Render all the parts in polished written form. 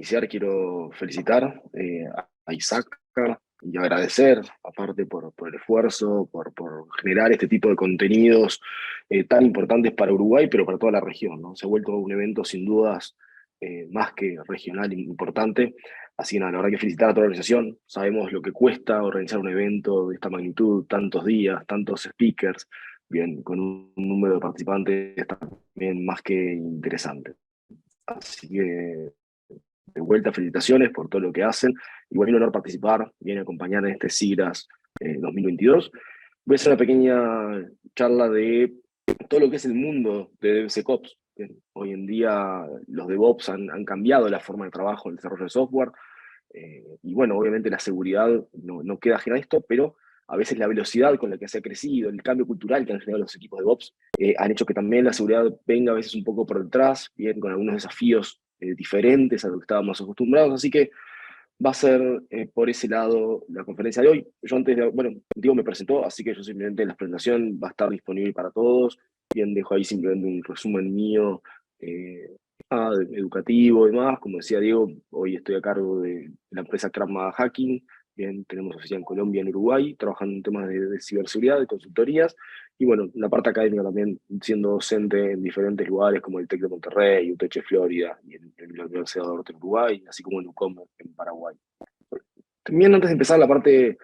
iniciar quiero felicitar a Isaac y agradecer, aparte por el esfuerzo, por generar este tipo de contenidos tan importantes para Uruguay, pero para toda la región, ¿no? Se ha vuelto un evento sin dudas más que regional e importante. Así que nada, la verdad que felicitar a toda la organización. Sabemos lo que cuesta organizar un evento de esta magnitud, tantos días, tantos speakers, bien, con un número de participantes también más que interesante. Así que de vuelta, felicitaciones por todo lo que hacen. Igual un honor participar, viene a acompañar en este SIGRAS 2022. Voy a hacer una pequeña charla de todo lo que es el mundo de DevSecOps. Hoy en día los DevOps han cambiado la forma de trabajo en el desarrollo de software. Y bueno, obviamente la seguridad no queda ajena a esto, pero a veces la velocidad con la que se ha crecido, el cambio cultural que han generado los equipos de DevOps, han hecho que también la seguridad venga a veces un poco por detrás, bien, con algunos desafíos diferentes a lo que estábamos acostumbrados. Así que va a ser por ese lado la conferencia de hoy. Yo antes de, bueno, Diego me presentó, así que yo simplemente la presentación va a estar disponible para todos. Bien, dejo ahí simplemente un resumen mío educativo y demás. Como decía Diego, hoy estoy a cargo de la empresa Krav Maga Hacking. Bien, tenemos oficina en Colombia, en Uruguay, trabajando en temas de ciberseguridad, de consultorías. Y bueno, la parte académica también, siendo docente en diferentes lugares como el TEC de Monterrey, UTH Florida, y en la Universidad de Norte en Uruguay, así como en UCOM en Paraguay. También antes de empezar la parte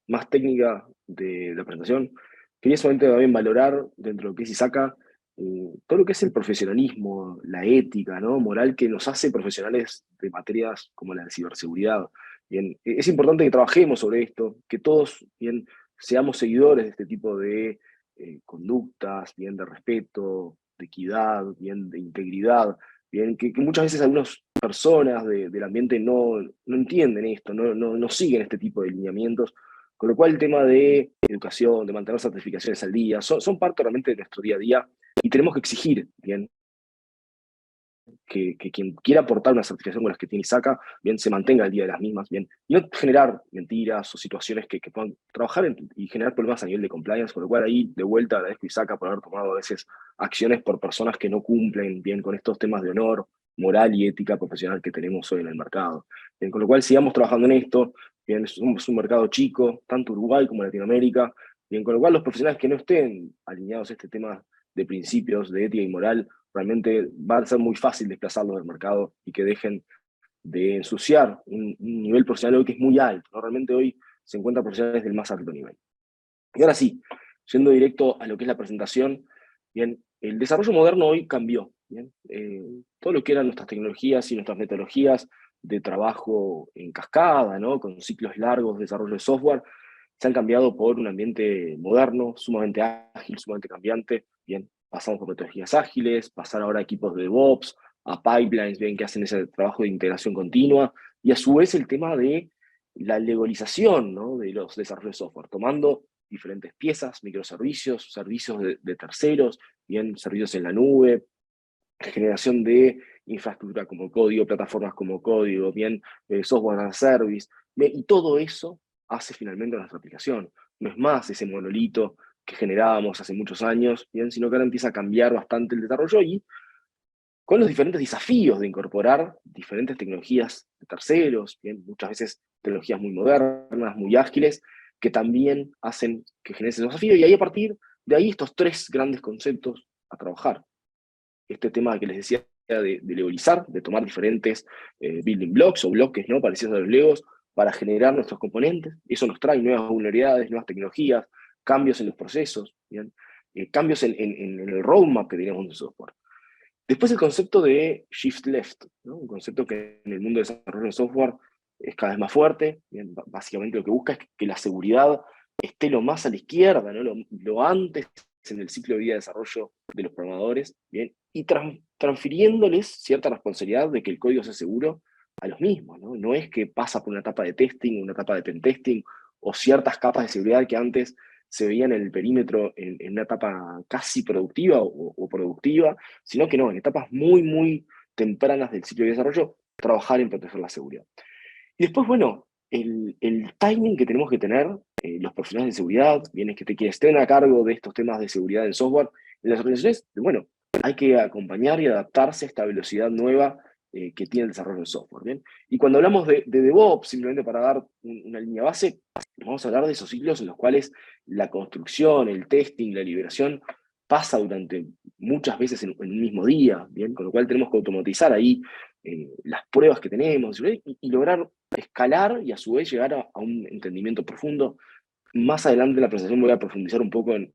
más técnica de la presentación, quería solamente también valorar dentro de lo que es ISACA todo lo que es el profesionalismo, la ética, ¿no? Moral que nos hace profesionales de materias como la de ciberseguridad. Bien, es importante que trabajemos sobre esto, que todos bien, seamos seguidores de este tipo de conductas, bien, de respeto, de equidad, bien, de integridad, bien, que muchas veces algunas personas del ambiente no entienden esto, no siguen este tipo de lineamientos, con lo cual el tema de educación, de mantener certificaciones al día, son parte realmente de nuestro día a día y tenemos que exigir, bien, que quien quiera aportar una certificación con las que tiene ISACA, bien, se mantenga al día de las mismas, bien, y no generar mentiras o situaciones que puedan trabajar y generar problemas a nivel de compliance, con lo cual ahí de vuelta agradezco a ISACA por haber tomado a veces acciones por personas que no cumplen bien con estos temas de honor, moral y ética profesional que tenemos hoy en el mercado. Bien, con lo cual sigamos trabajando en esto, bien, somos un mercado chico, tanto Uruguay como Latinoamérica, bien, con lo cual los profesionales que no estén alineados a este tema de principios, de ética y moral, realmente va a ser muy fácil desplazarlos del mercado y que dejen de ensuciar un nivel profesional hoy que es muy alto, ¿no? Realmente hoy se encuentran profesionales del más alto nivel. Y ahora sí, yendo directo a lo que es la presentación, bien, el desarrollo moderno hoy cambió, bien, todo lo que eran nuestras tecnologías y nuestras metodologías de trabajo en cascada, ¿no? Con ciclos largos de desarrollo de software, se han cambiado por un ambiente moderno, sumamente ágil, sumamente cambiante, bien, pasamos por metodologías ágiles, pasar ahora a equipos de DevOps, a pipelines, bien, que hacen ese trabajo de integración continua, y a su vez el tema de la legalización, ¿no? De los desarrollos de software, tomando diferentes piezas, microservicios, servicios de terceros, bien, servicios en la nube, generación de infraestructura como código, plataformas como código, bien, software as a service, bien, y todo eso hace finalmente nuestra aplicación. No es más ese monolito que generábamos hace muchos años, bien, sino que ahora empieza a cambiar bastante el desarrollo y con los diferentes desafíos de incorporar diferentes tecnologías de terceros, bien, muchas veces tecnologías muy modernas, muy ágiles, que también hacen que genere ese desafío. Y ahí a partir de ahí estos tres grandes conceptos a trabajar. Este tema que les decía de legalizar, de tomar diferentes building blocks o bloques, ¿no? Parecidos a los Legos para generar nuestros componentes. Eso nos trae nuevas vulnerabilidades, nuevas tecnologías, cambios en los procesos, ¿bien? Cambios en el roadmap que tenemos en el software. Después el concepto de shift left, ¿no? Un concepto que en el mundo de desarrollo de software es cada vez más fuerte. Bien, básicamente lo que busca es que la seguridad esté lo más a la izquierda, ¿no? Lo antes en el ciclo de vida de desarrollo de los programadores, bien, y transfiriéndoles cierta responsabilidad de que el código sea seguro a los mismos, ¿no? No es que pasa por una etapa de testing, una etapa de pentesting, o ciertas capas de seguridad que antes se veían en el perímetro en una etapa casi productiva o productiva, sino que no, en etapas muy tempranas del ciclo de desarrollo, trabajar en proteger la seguridad. Y después, bueno, el timing que tenemos que tener, los profesionales de seguridad, bien, es que quienes estén a cargo de estos temas de seguridad en software, en las organizaciones, bueno, hay que acompañar y adaptarse a esta velocidad nueva que tiene el desarrollo del software, ¿bien? Y cuando hablamos de DevOps, simplemente para dar una línea base, vamos a hablar de esos ciclos en los cuales la construcción, el testing, la liberación pasa durante muchas veces en un mismo día, ¿bien? Con lo cual tenemos que automatizar ahí las pruebas que tenemos y lograr escalar y a su vez llegar a un entendimiento profundo. Más adelante en la presentación voy a profundizar un poco en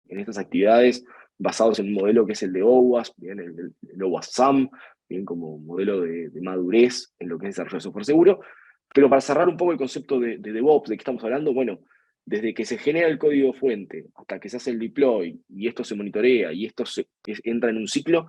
estas actividades basados en un modelo que es el de OWASP, bien, el OWASP SAM, bien, como modelo de madurez en lo que es desarrollo de software seguro. Pero para cerrar un poco el concepto de DevOps, de qué estamos hablando, bueno, desde que se genera el código fuente hasta que se hace el deploy y esto se monitorea y esto entra en un ciclo,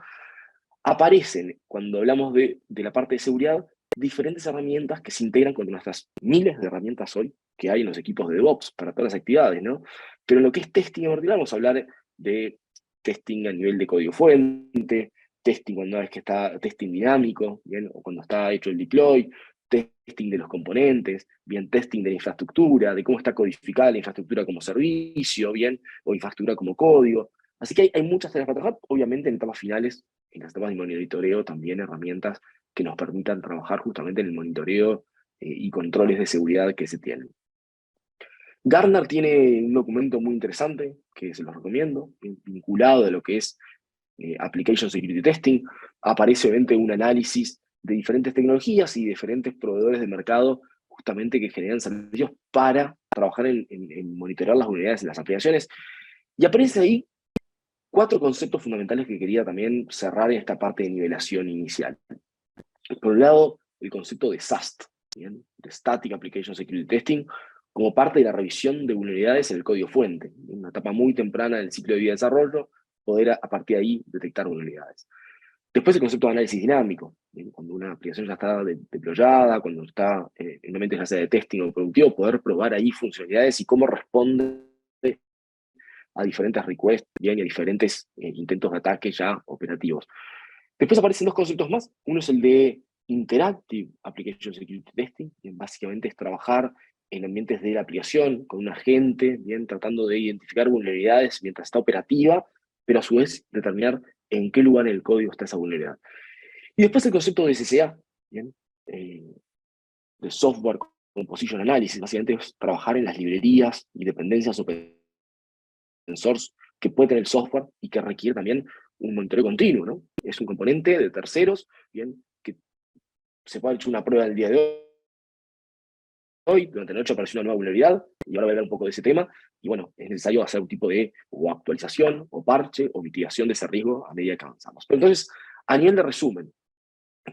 aparecen, cuando hablamos de la parte de seguridad, diferentes herramientas que se integran con nuestras miles de herramientas hoy que hay en los equipos de DevOps para todas las actividades, ¿no? Pero en lo que es testing en particular, vamos a hablar de testing a nivel de código fuente, testing cuando es que está testing dinámico, ¿bien? O cuando está hecho el deploy, testing de los componentes, bien, testing de la infraestructura, de cómo está codificada la infraestructura como servicio, bien, o infraestructura como código. Así que hay muchas tareas para trabajar, obviamente en etapas finales, en las etapas de monitoreo, también herramientas que nos permitan trabajar justamente en el monitoreo y controles de seguridad que se tienen. Gartner tiene un documento muy interesante, que se los recomiendo, vinculado de lo que es Application Security Testing. Aparece obviamente un análisis de diferentes tecnologías y diferentes proveedores de mercado justamente que generan servicios para trabajar en monitorear las vulnerabilidades en las aplicaciones. Y aparece ahí 4 conceptos fundamentales que quería también cerrar en esta parte de nivelación inicial. Por un lado, el concepto de SAST, ¿bien? De Static Application Security Testing, como parte de la revisión de vulnerabilidades en el código fuente, en una etapa muy temprana del ciclo de vida de desarrollo, poder a partir de ahí detectar vulnerabilidades. Después el concepto de análisis dinámico, ¿bien? Cuando una aplicación ya está deployada, cuando está en un ambiente ya sea de testing o productivo, poder probar ahí funcionalidades y cómo responde a diferentes requests, bien, y a diferentes intentos de ataque ya operativos. Después aparecen 2 conceptos más. Uno es el de Interactive Application Security Testing, que básicamente es trabajar en ambientes de la aplicación con un agente, bien, tratando de identificar vulnerabilidades mientras está operativa, pero a su vez determinar en qué lugar en el código está esa vulnerabilidad. Y después el concepto de SCA, bien, de Software Composition Analysis, básicamente es trabajar en las librerías y dependencias open source que puede tener el software y que requiere también un monitoreo continuo, ¿no? Es un componente de terceros, bien, que se puede haber hecho una prueba el día de hoy, durante la noche apareció una nueva vulnerabilidad, y ahora voy a hablar un poco de ese tema, y bueno, es necesario hacer un tipo de o actualización, o parche, o mitigación de ese riesgo a medida que avanzamos. Pero entonces, a nivel de resumen,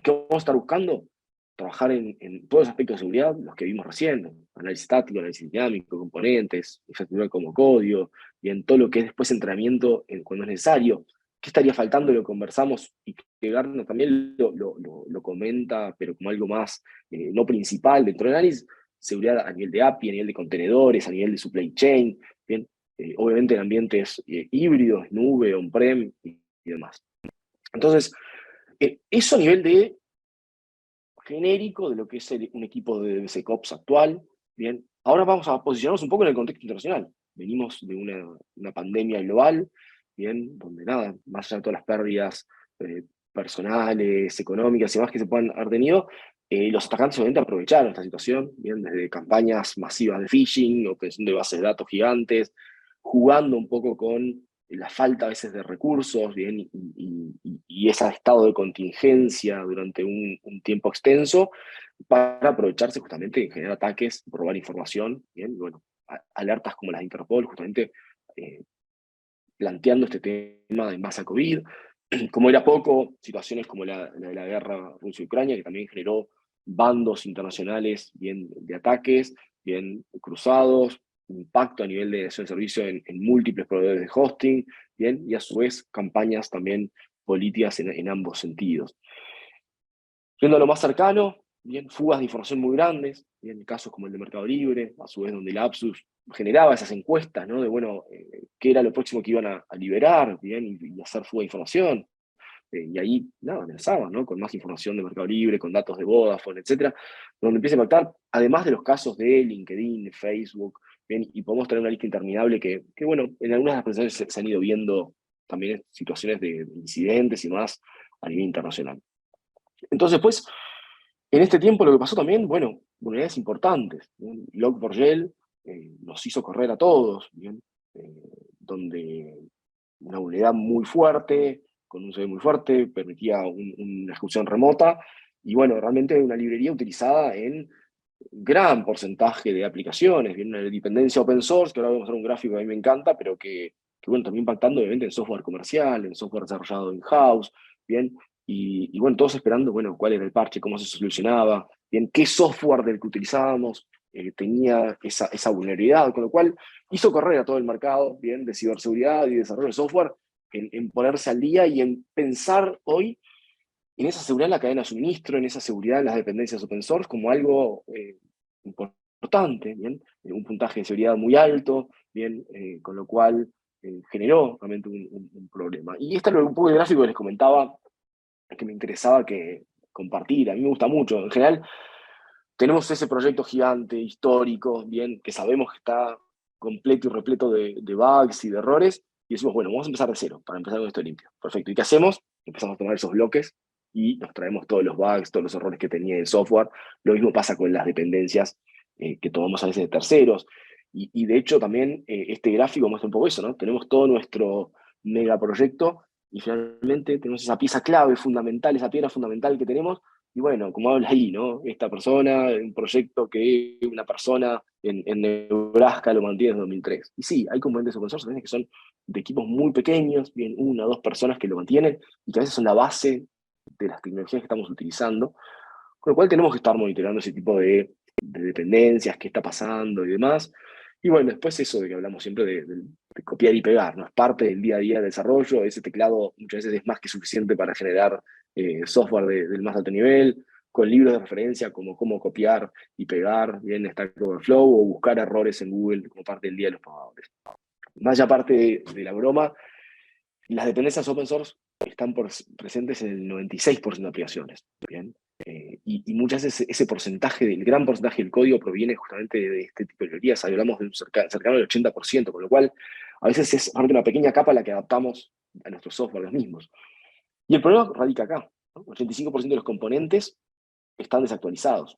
¿qué vamos a estar buscando? Trabajar en todos los aspectos de seguridad, los que vimos recién, análisis estático, análisis dinámico, componentes, infraestructura como código, y en todo lo que es después entrenamiento cuando es necesario. ¿Qué estaría faltando? Lo conversamos y que Gartner también lo comenta, pero como algo más no principal dentro del análisis, seguridad a nivel de API, a nivel de contenedores, a nivel de supply chain, bien, obviamente en ambientes híbridos, nube, on-prem y demás. Entonces, eso a nivel de genérico de lo que es un equipo de DevSecOps actual. Bien, ahora vamos a posicionarnos un poco en el contexto internacional. Venimos de una pandemia global, bien, donde nada, más allá de todas las pérdidas personales, económicas y demás que se puedan haber tenido, los atacantes obviamente aprovecharon esta situación, bien, desde campañas masivas de phishing, obtención de bases de datos gigantes, jugando un poco con la falta a veces de recursos, bien, y ese estado de contingencia durante un tiempo extenso para aprovecharse justamente de generar ataques, robar información, bien, bueno, alertas como las de Interpol, justamente eh, planteando este tema de masa COVID. Como era poco, situaciones como la de la guerra Rusia-Ucrania, que también generó bandos internacionales bien de ataques, bien cruzados, impacto a nivel de servicio en múltiples proveedores de hosting, bien, y a su vez campañas también políticas en ambos sentidos. Yendo a lo más cercano, bien, fugas de información muy grandes, bien, casos como el de Mercado Libre, a su vez donde Lapsus generaba esas encuestas, ¿no? De, bueno, qué era lo próximo que iban a liberar, bien, y hacer fuga de información. Y ahí, nada, amenazaban, ¿no? Con más información de Mercado Libre, con datos de Vodafone, etcétera, donde empieza a impactar, además de los casos de LinkedIn, de Facebook, bien, y podemos tener una lista interminable que bueno, en algunas de las presentaciones se han ido viendo también situaciones de incidentes y más a nivel internacional. Entonces, pues, en este tiempo lo que pasó también, bueno, vulnerabilidades importantes. ¿Bien? Log4j nos hizo correr a todos, ¿bien? Donde una vulnerabilidad muy fuerte, con un CV muy fuerte, permitía una ejecución remota, y bueno, realmente una librería utilizada en gran porcentaje de aplicaciones, bien, una dependencia open source, que ahora voy a mostrar un gráfico que a mí me encanta, pero que bueno, también impactando obviamente en software comercial, en software desarrollado in-house, bien, y bueno, todos esperando, bueno, cuál era el parche, cómo se solucionaba, bien, qué software del que utilizábamos tenía esa vulnerabilidad, con lo cual hizo correr a todo el mercado, bien, de ciberseguridad y desarrollo de software, en ponerse al día y en pensar hoy en esa seguridad en la cadena de suministro, en esa seguridad en las dependencias open source como algo importante, ¿bien? Un puntaje de seguridad muy alto, ¿bien? Con lo cual generó realmente un problema. Y este es un poco el gráfico que les comentaba, que me interesaba que compartir. A mí me gusta mucho. En general, tenemos ese proyecto gigante, histórico, ¿bien? Que sabemos que está completo y repleto de bugs y de errores, y decimos, bueno, vamos a empezar de cero, para empezar con esto limpio. Perfecto. ¿Y qué hacemos? Empezamos a tomar esos bloques y nos traemos todos los bugs, todos los errores que tenía el software. Lo mismo pasa con las dependencias que tomamos a veces de terceros. Y de hecho también este gráfico muestra un poco eso, ¿no? Tenemos todo nuestro megaproyecto y finalmente tenemos esa pieza clave fundamental, esa piedra fundamental que tenemos, y bueno, como habla ahí, ¿no? Esta persona, un proyecto que una persona en Nebraska lo mantiene desde 2003. Y sí, hay componentes open source que son de equipos muy pequeños, bien, una o dos personas que lo mantienen, y que a veces son la base de las tecnologías que estamos utilizando, con lo cual tenemos que estar monitoreando ese tipo de dependencias, qué está pasando y demás. Y bueno, después eso de que hablamos siempre de copiar y pegar, ¿no? Es parte del día a día del desarrollo, ese teclado muchas veces es más que suficiente para generar software del más alto nivel, con libros de referencia como cómo copiar y pegar bien Stack Overflow o buscar errores en Google como parte del día de los programadores. Más allá parte de la broma, las dependencias open source están presentes en el 96% de aplicaciones. ¿Bien? Y muchas veces ese porcentaje, el gran porcentaje del código proviene justamente de este tipo de librerías. Hablamos de un cercano al 80%, con lo cual a veces es parte de una pequeña capa la que adaptamos a nuestro software los mismos. Y el problema radica acá, ¿no? 85% de los componentes están desactualizados.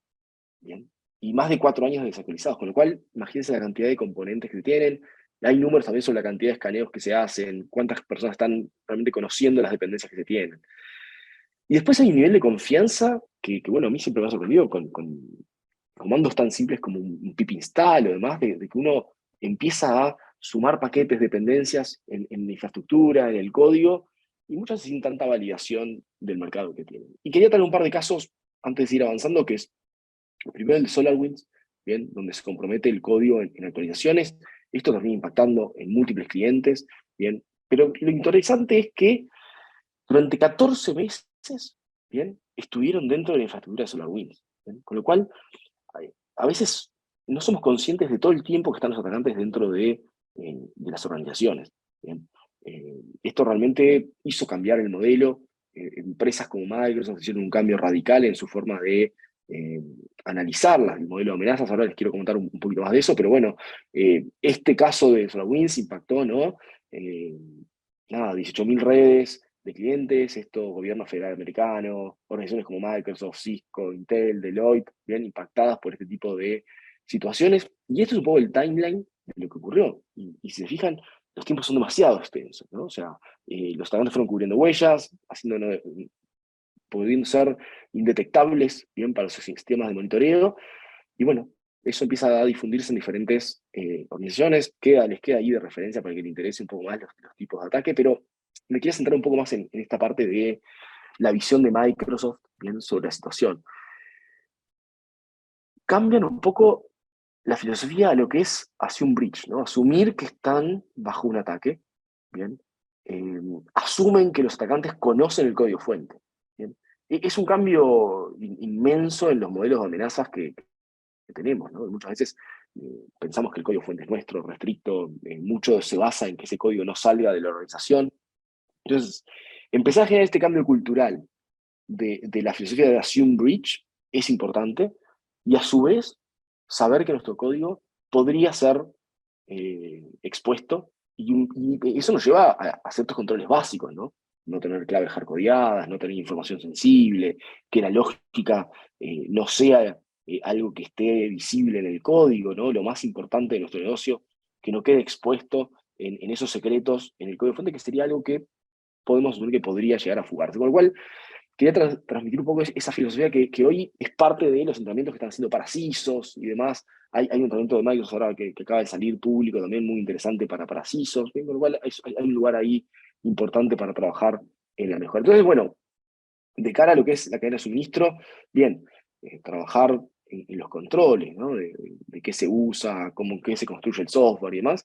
¿Bien? Y más de 4 años desactualizados, con lo cual imagínense la cantidad de componentes que tienen. Hay números también sobre la cantidad de escaneos que se hacen, cuántas personas están realmente conociendo las dependencias que se tienen. Y después hay un nivel de confianza que bueno, a mí siempre me ha sorprendido con comandos tan simples como un pip install o demás, de que uno empieza a sumar paquetes, dependencias en la infraestructura, en el código, y muchas veces sin tanta validación del mercado que tienen. Y quería traer un par de casos antes de ir avanzando, que es primero el de SolarWinds, ¿bien? Donde se compromete el código en actualizaciones. Esto termina impactando en múltiples clientes, ¿bien? Pero lo interesante es que durante 14 meses, ¿bien? Estuvieron dentro de la infraestructura de SolarWinds. ¿Bien? Con lo cual, a veces no somos conscientes de todo el tiempo que están los atacantes dentro de las organizaciones. ¿Bien? Esto realmente hizo cambiar el modelo. Empresas como Microsoft hicieron un cambio radical en su forma de eh, analizar el modelo de amenazas. Ahora les quiero comentar un poquito más de eso, pero bueno, este caso de SolarWinds impactó, ¿no? Eh, nada, 18.000 redes de clientes, esto, gobierno federal americano, organizaciones como Microsoft, Cisco, Intel, Deloitte, bien impactadas por este tipo de situaciones. Y esto es un poco el timeline de lo que ocurrió. Y si se fijan, los tiempos son demasiado extensos, ¿no? O sea, los atacantes fueron cubriendo huellas, haciendo, ¿no? Pudiendo ser indetectables, bien, para sus sistemas de monitoreo. Y bueno, eso empieza a difundirse en diferentes organizaciones, les queda ahí de referencia para que le interese un poco más los tipos de ataque, pero me quiero centrar un poco más en esta parte de la visión de Microsoft, bien, sobre la situación. Cambian un poco la filosofía a lo que es hacia un breach, ¿no? Asumir que están bajo un ataque, ¿bien? Asumen que los atacantes conocen el código fuente, ¿bien? Es un cambio inmenso en los modelos de amenazas que tenemos, ¿no? Muchas veces pensamos que el código fuente es nuestro, restricto, mucho se basa en que ese código no salga de la organización. Entonces, empezar a generar este cambio cultural de la filosofía de Assume Breach es importante, y a su vez saber que nuestro código podría ser expuesto, y eso nos lleva a ciertos controles básicos, ¿no? no tener claves hardcodeadas, no tener información sensible, que la lógica no sea algo que esté visible en el código, ¿no? Lo más importante de nuestro negocio, que no quede expuesto en esos secretos en el código fuente, que sería algo que podemos asumir que podría llegar a fugarse. Con lo cual, quería transmitir un poco esa filosofía que hoy es parte de los entrenamientos que están haciendo para CISOs y demás. Hay un entrenamiento de Microsoft ahora que acaba de salir público también muy interesante para CISOs, ¿bien? Con lo cual hay un lugar ahí importante para trabajar en la mejora. Entonces, bueno, de cara a lo que es la cadena de suministro, bien, trabajar en los controles, ¿no? De qué se usa, cómo qué se construye el software y demás.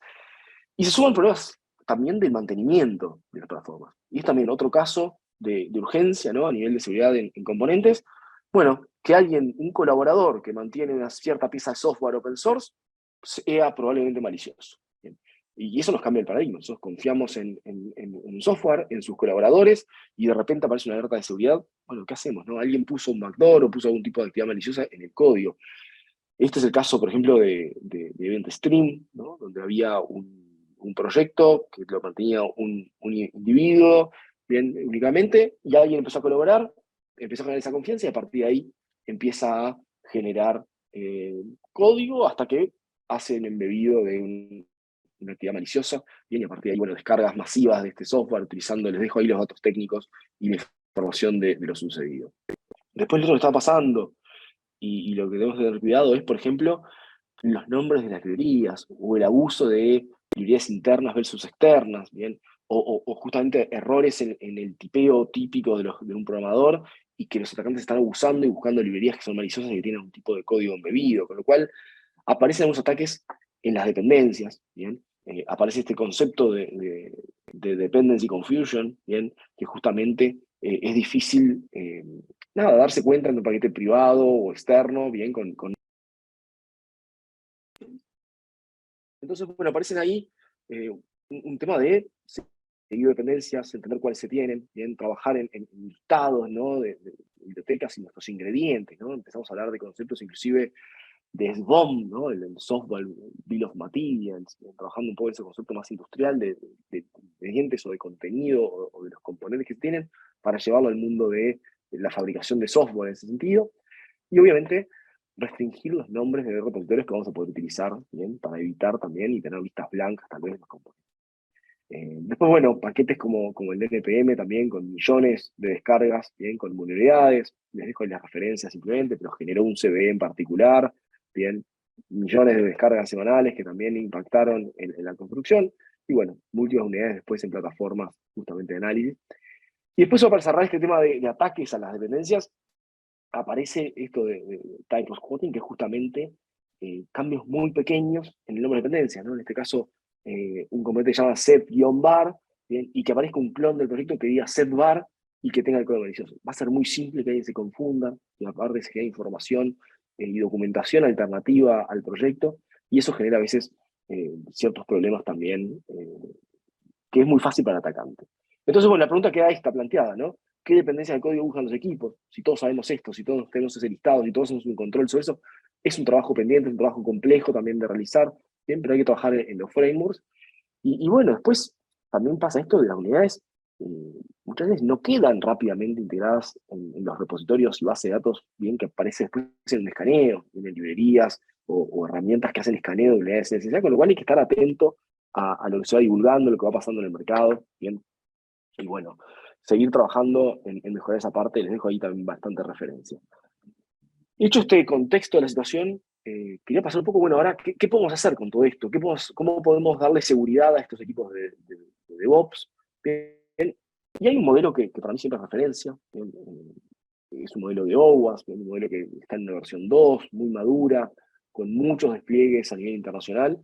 Y se suman problemas también del mantenimiento de las plataformas. Y es también otro caso de urgencia, ¿no? A nivel de seguridad en componentes. Bueno, que alguien, un colaborador que mantiene una cierta pieza de software open source, sea probablemente malicioso. Bien. Y eso nos cambia el paradigma. Nosotros confiamos en un software, en sus colaboradores, y de repente aparece una alerta de seguridad. Bueno, ¿qué hacemos? ¿No? Alguien puso un backdoor o puso algún tipo de actividad maliciosa en el código. Este es el caso, por ejemplo, de Event Stream, ¿no? Donde había un proyecto que lo mantenía un individuo, bien, únicamente, y alguien empezó a colaborar, empezó a generar esa confianza y a partir de ahí empieza a generar código hasta que hace el embebido de una actividad maliciosa, bien, y a partir de ahí, bueno, descargas masivas de este software utilizando, les dejo ahí los datos técnicos y la información de lo sucedido. Después lo que está pasando y lo que tenemos que tener cuidado es, por ejemplo, los nombres de las librerías o el abuso de librerías internas versus externas, ¿bien? O justamente errores en el tipeo típico de un programador y que los atacantes están abusando y buscando librerías que son maliciosas y que tienen un tipo de código embebido, con lo cual aparecen algunos ataques en las dependencias, ¿bien? Aparece este concepto de dependency confusion, ¿bien? Que justamente es difícil nada, darse cuenta en un paquete privado o externo, bien, entonces, bueno, aparecen ahí un tema de seguir dependencias, entender cuáles se tienen, bien, trabajar en listados, ¿no? De bibliotecas y nuestros ingredientes, ¿no? Empezamos a hablar de conceptos inclusive de SBOM, ¿no? El Software Bill of Materials, trabajando un poco ese concepto más industrial de ingredientes o de contenido o de los componentes que se tienen para llevarlo al mundo de la fabricación de software en ese sentido. Y obviamente restringir los nombres de repositorios que vamos a poder utilizar, ¿bien? Para evitar también y tener listas blancas tal vez de los componentes. Después, bueno, paquetes como el NPM también, con millones de descargas, bien, con vulnerabilidades. Les dejo ahí las referencias simplemente, pero generó un CVE en particular, bien, millones de descargas semanales que también impactaron en la construcción. Y bueno, múltiples unidades después en plataformas justamente de análisis. Y después, para cerrar este tema de ataques a las dependencias, aparece esto de type of squatting, que es justamente cambios muy pequeños en el nombre de dependencia, ¿no? En este caso, un componente que se llama set-bar, ¿bien? Y que aparezca un clon del proyecto que diga set-bar y que tenga el código malicioso. Va a ser muy simple que alguien se confunda, y aparte se genera información y documentación alternativa al proyecto, y eso genera a veces ciertos problemas también, que es muy fácil para el atacante. Entonces, bueno, la pregunta queda esta planteada, ¿no? ¿Qué dependencia del código buscan los equipos? Si todos sabemos esto, si todos tenemos ese listado, si todos tenemos un control sobre eso, es un trabajo pendiente, es un trabajo complejo también de realizar, siempre hay que trabajar en los frameworks. Y bueno, después también pasa esto de las unidades, eh, muchas veces no quedan rápidamente integradas en los repositorios y bases de datos, bien que aparece después en el escaneo, en librerías o herramientas que hacen escaneo de unidades necesarias, con lo cual hay que estar atento a lo que se va divulgando, lo que va pasando en el mercado, bien. Y bueno, seguir trabajando en mejorar esa parte, les dejo ahí también bastante referencia. Hecho este contexto de la situación, quería pasar un poco, bueno, ahora, ¿qué podemos hacer con todo esto? ¿Cómo podemos darle seguridad a estos equipos de DevOps? Bien, y hay un modelo que para mí siempre es referencia, bien, es un modelo de OWASP, un modelo que está en una versión 2 muy madura, con muchos despliegues a nivel internacional,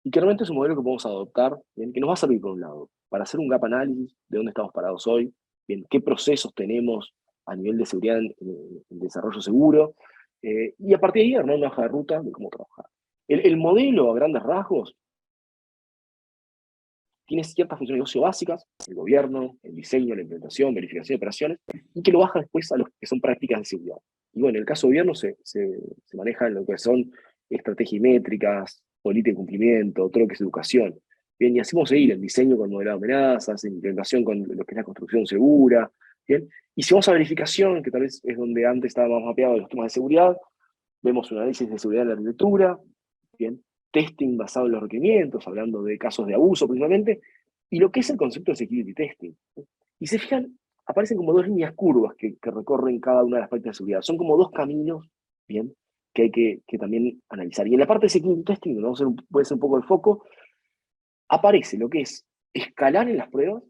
y que realmente es un modelo que podemos adoptar, bien, que nos va a servir por un lado, para hacer un gap análisis de dónde estamos parados hoy, bien, qué procesos tenemos a nivel de seguridad en desarrollo seguro, y a partir de ahí armar una hoja de ruta de cómo trabajar. El modelo, a grandes rasgos, tiene ciertas funciones de negocio básicas, el gobierno, el diseño, la implementación, verificación de operaciones, y que lo baja después a los que son prácticas de seguridad. Y bueno, en el caso de gobierno se maneja en lo que son estrategias métricas, política de cumplimiento, todo lo que es educación. Bien, y así vamos a seguir en diseño con modelado de amenazas, en implementación con lo que es la construcción segura, bien. Y si vamos a verificación, que tal vez es donde antes estaba más mapeado los temas de seguridad, vemos un análisis de seguridad de la arquitectura, bien, testing basado en los requerimientos, hablando de casos de abuso principalmente, y lo que es el concepto de security testing. Y se fijan, aparecen como dos líneas curvas que recorren cada una de las partes de seguridad. Son como dos caminos, bien, que hay que también analizar. Y en la parte de security testing, donde vamos a puede ser un poco el foco, aparece lo que es escalar en las pruebas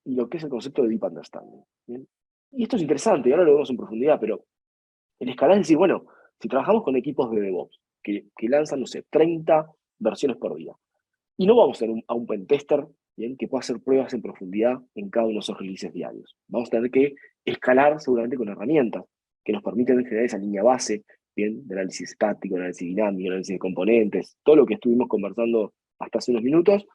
y lo que es el concepto de deep understanding. ¿Bien? Y esto es interesante, y ahora lo vemos en profundidad, pero el escalar es decir, bueno, si trabajamos con equipos de DevOps que lanzan, no sé, 30 versiones por día, y no vamos a tener a un pentester, ¿bien?, que pueda hacer pruebas en profundidad en cada uno de esos releases diarios. Vamos a tener que escalar seguramente con herramientas que nos permiten generar esa línea base, ¿bien?, de análisis estático, análisis dinámico, análisis de componentes, todo lo que estuvimos conversando hasta hace unos minutos.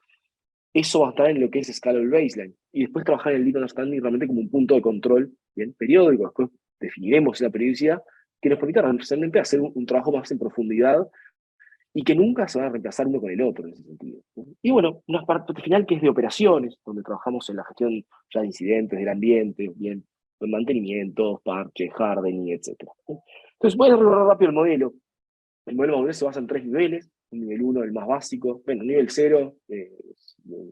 Eso va a estar en lo que es Scalable Baseline. Y después trabajar en el Deep Understanding realmente como un punto de control, ¿bien?, periódico. Después definiremos esa periodicidad que nos permita realmente hacer un trabajo más en profundidad y que nunca se van a reemplazar uno con el otro en ese sentido. Y bueno, una parte final que es de operaciones, donde trabajamos en la gestión ya de incidentes del ambiente, bien, en mantenimiento, parches, hardening, etc. Entonces voy a recorrer rápido el modelo. El modelo Maurés se basa en tres niveles. Un nivel 1, el más básico. Bueno, nivel 0,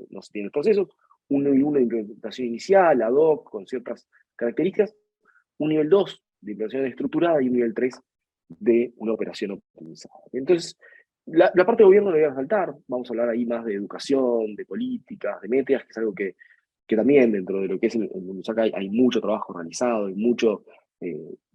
no se tiene procesos. Un nivel 1 de implementación inicial, ad hoc, con ciertas características. Un nivel 2 de implementación estructurada y un nivel 3 de una operación optimizada. Entonces, la parte de gobierno no le voy a saltar. Vamos a hablar ahí más de educación, de políticas, de métricas, que es algo que también dentro de lo que es el mundo SAC hay mucho trabajo realizado, hay mucho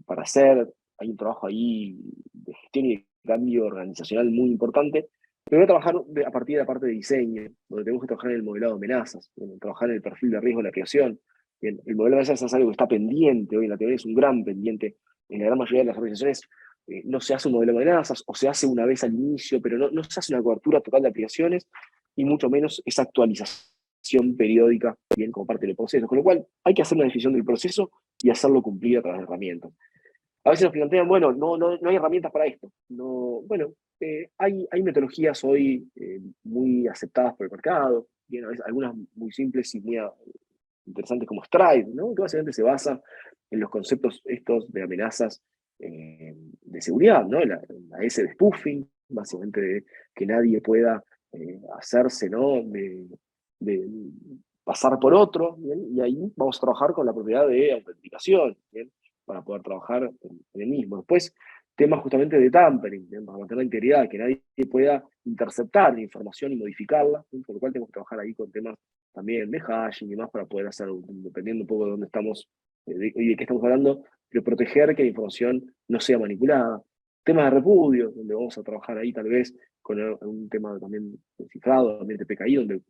para hacer, hay un trabajo ahí de gestión y de cambio organizacional muy importante. Pero voy a trabajar a partir de la parte de diseño, donde tenemos que trabajar en el modelado de amenazas, trabajar en el perfil de riesgo de la creación. Bien, el modelo de amenazas es algo que está pendiente hoy en la teoría, es un gran pendiente. En la gran mayoría de las organizaciones no se hace un modelo de amenazas, o se hace una vez al inicio, pero no se hace una cobertura total de aplicaciones, y mucho menos esa actualización periódica, bien, como parte del proceso. Con lo cual, hay que hacer una definición del proceso y hacerlo cumplir a través de herramientas. A veces nos plantean, bueno, no hay herramientas para esto. No, bueno, hay metodologías hoy muy aceptadas por el mercado, bien, a veces, algunas muy simples y muy interesantes como Stride, ¿no?, que básicamente se basa en los conceptos estos de amenazas de seguridad, ¿no?, la S de spoofing, básicamente de que nadie pueda hacerse, ¿no?, de pasar por otro, ¿bien? Y ahí vamos a trabajar con la propiedad de autenticación, ¿bien?, para poder trabajar en el mismo. Después, temas justamente de tampering, ¿bien?, para mantener la integridad, que nadie pueda interceptar la información y modificarla, ¿bien?, por lo cual tenemos que trabajar ahí con temas también de hashing y más para poder hacer, dependiendo un poco de dónde estamos y de qué estamos hablando, pero proteger que la información no sea manipulada. Temas de repudio, donde vamos a trabajar ahí tal vez con un tema también de cifrado, también de PKI, donde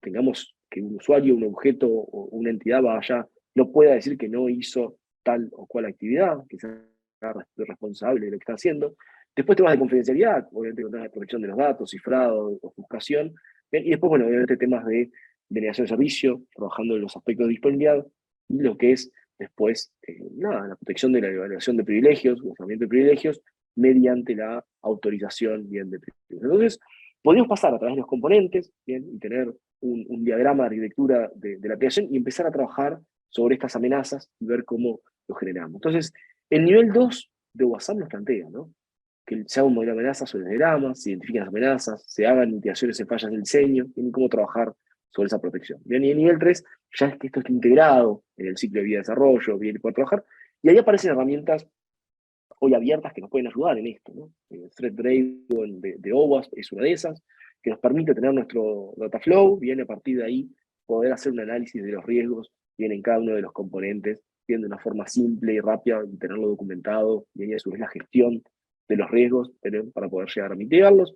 tengamos que un usuario, un objeto o una entidad vaya, no pueda decir que no hizo tal o cual actividad, que sea responsable de lo que está haciendo. Después temas de confidencialidad, obviamente con temas de protección de los datos, cifrado, ofuscación. Y después, bueno, obviamente temas de denegación de servicio, trabajando en los aspectos de disponibilidad, y lo que es después, nada, la protección de la evaluación de privilegios, gozamiento de privilegios, mediante la autorización, bien, de privilegios. Entonces, podemos pasar a través de los componentes, bien, y tener un diagrama de arquitectura de la aplicación y empezar a trabajar sobre estas amenazas y ver cómo lo generamos. Entonces, el nivel 2 de WhatsApp nos plantea, ¿no?, que se haga un modelo de amenazas sobre diagramas, se identifiquen las amenazas, se hagan mitigaciones en fallas del diseño, y cómo trabajar sobre esa protección. Bien, y el nivel 3 ya es que esto está integrado en el ciclo de vida de desarrollo, bien, poder trabajar, y ahí aparecen herramientas hoy abiertas que nos pueden ayudar en esto, ¿no? Threat Dragon de OWASP es una de esas, que nos permite tener nuestro data flow, bien, a partir de ahí poder hacer un análisis de los riesgos, bien, en cada uno de los componentes, bien, de una forma simple y rápida, y tenerlo documentado, bien, y a su vez la gestión de los riesgos, para poder llegar a mitigarlos.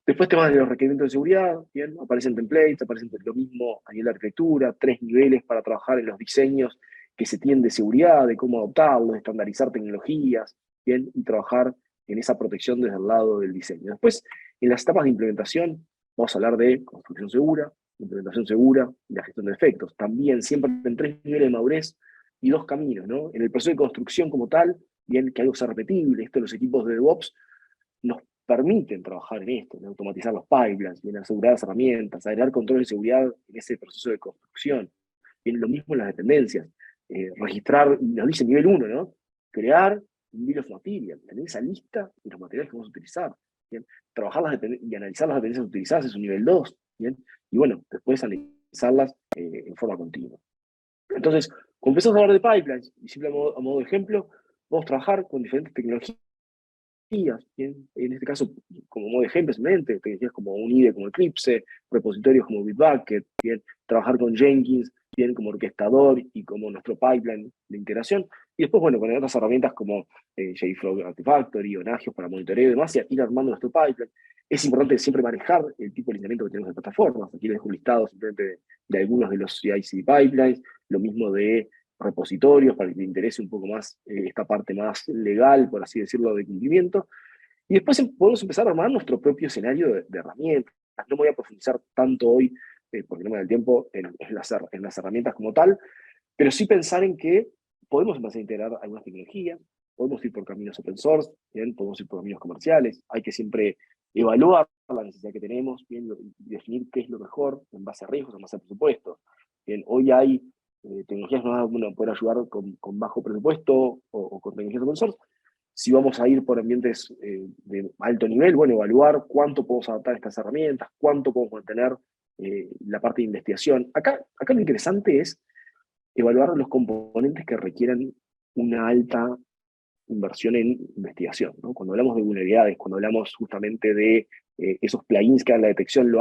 Después temas de los requerimientos de seguridad, bien, aparecen templates, aparecen lo mismo a nivel de arquitectura, 3 niveles para trabajar en los diseños que se tienen de seguridad, de cómo adoptarlos, de estandarizar tecnologías, bien, y trabajar en esa protección desde el lado del diseño. Después, en las etapas de implementación, vamos a hablar de construcción segura, implementación segura y la gestión de efectos. También siempre en 3 niveles de madurez y 2 caminos, ¿no? En el proceso de construcción como tal, bien, que algo sea repetible, esto los equipos de DevOps nos permiten trabajar en esto, en automatizar los pipelines, en asegurar las herramientas, agregar control de seguridad en ese proceso de construcción. Bien, lo mismo en las dependencias. Registrar, nos dice nivel 1, ¿no? Crear un bill of material, tener esa lista de los materiales que vamos a utilizar. ¿Bien? Trabajar y analizar las dependencias utilizadas es un nivel 2. ¿Bien? Y bueno, después analizarlas en forma continua. Entonces, cuando empezamos a hablar de pipelines, y simplemente a modo de ejemplo, vamos a trabajar con diferentes tecnologías. ¿Bien? En este caso, como modo de ejemplo, simplemente, tecnologías como un IDE como Eclipse, repositorios como Bitbucket, ¿bien? Trabajar con Jenkins, bien, como orquestador y como nuestro pipeline de integración. Y después, bueno, con otras herramientas como JFrog Artifactory o Nagios para monitoreo y demás, y ir armando nuestro pipeline. Es importante siempre manejar el tipo de lineamiento que tenemos de plataformas. Aquí les dejo un listado simplemente de algunos de los CI/CD pipelines, lo mismo de repositorios, para que te interese un poco más esta parte más legal, por así decirlo, de cumplimiento. Y después podemos empezar a armar nuestro propio escenario de herramientas. No me voy a profundizar tanto hoy, porque no me da el tiempo, en las herramientas como tal, pero sí pensar en que podemos empezar a integrar algunas tecnologías, podemos ir por caminos open source, ¿bien? Podemos ir por caminos comerciales, hay que siempre evaluar la necesidad que tenemos, ¿bien? Y definir qué es lo mejor en base a riesgos, en base a presupuestos. Bien, hoy hay tecnologías que nos van a poder ayudar con bajo presupuesto o con tecnologías open source. Si vamos a ir por ambientes de alto nivel, bueno, evaluar cuánto podemos adaptar estas herramientas, cuánto podemos mantener la parte de investigación. Acá lo interesante es evaluar los componentes que requieran una alta inversión en investigación, ¿no? Cuando hablamos de vulnerabilidades, cuando hablamos justamente de esos plugins que hagan la detección lo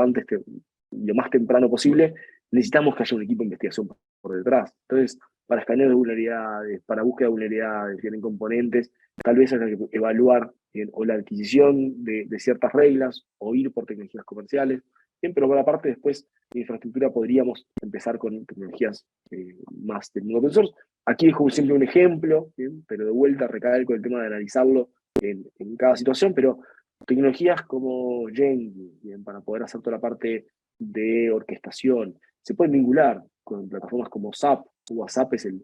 más temprano posible, necesitamos que haya un equipo de investigación por detrás. Entonces, para escaneo de vulnerabilidades, para búsqueda de vulnerabilidades, tienen componentes, tal vez haya que evaluar o la adquisición de ciertas reglas o ir por tecnologías comerciales. Bien, pero por aparte después de infraestructura podríamos empezar con tecnologías más del mundo open source. Aquí dejo siempre un ejemplo, ¿bien? Pero de vuelta recalco el tema de analizarlo en cada situación, pero tecnologías como Jenkins, ¿bien? Para poder hacer toda la parte de orquestación, se pueden vincular con plataformas como SAP. WhatsApp es el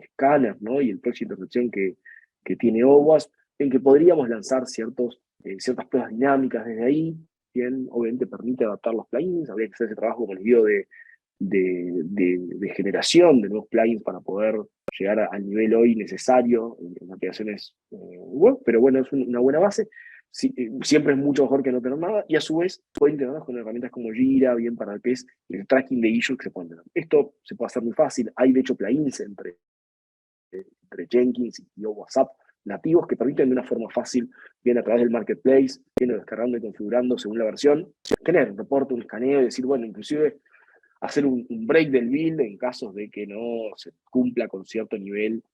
escáner, ¿no? Y el proxy de intercepción que tiene OWASP, en que podríamos lanzar ciertas pruebas dinámicas desde ahí. Bien, obviamente permite adaptar los plugins, habría que hacer ese trabajo, como les digo, de generación de nuevos plugins para poder llegar al nivel hoy necesario en aplicaciones web, pero bueno, es una buena base. Siempre es mucho mejor que no tener nada, y a su vez puede integrarnos con herramientas como Jira, bien para lo que es el tracking de issues que se pueden tener. Esto se puede hacer muy fácil, hay de hecho plugins entre Jenkins y WhatsApp nativos que permiten de una forma fácil, bien a través del marketplace, bien descargando y configurando según la versión, tener un reporte, un escaneo y decir, bueno, inclusive hacer un break del build en casos de que no se cumpla con cierto nivel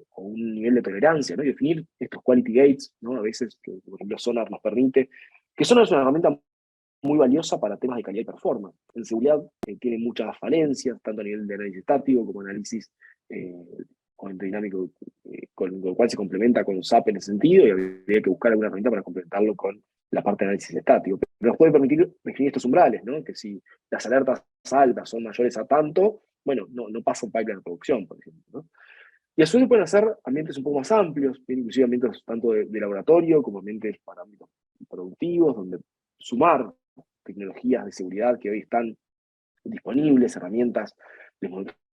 o un nivel de tolerancia, ¿no? Y definir estos quality gates, ¿no? A veces, que por ejemplo Sonar nos permite, que Sonar es una herramienta muy valiosa para temas de calidad y performance. En seguridad tiene muchas falencias, tanto a nivel de análisis estático como análisis eh, dinámico, con lo cual se complementa con SAP en ese sentido, y habría que buscar alguna herramienta para complementarlo con la parte de análisis estático. Pero nos puede permitir definir estos umbrales, ¿no? Que si las alertas altas son mayores a tanto, bueno, no pasa un pipeline de producción, por ejemplo, ¿no? Y a su vez pueden hacer ambientes un poco más amplios, inclusive ambientes tanto de laboratorio como ambientes para ámbitos productivos, donde sumar tecnologías de seguridad que hoy están disponibles, herramientas de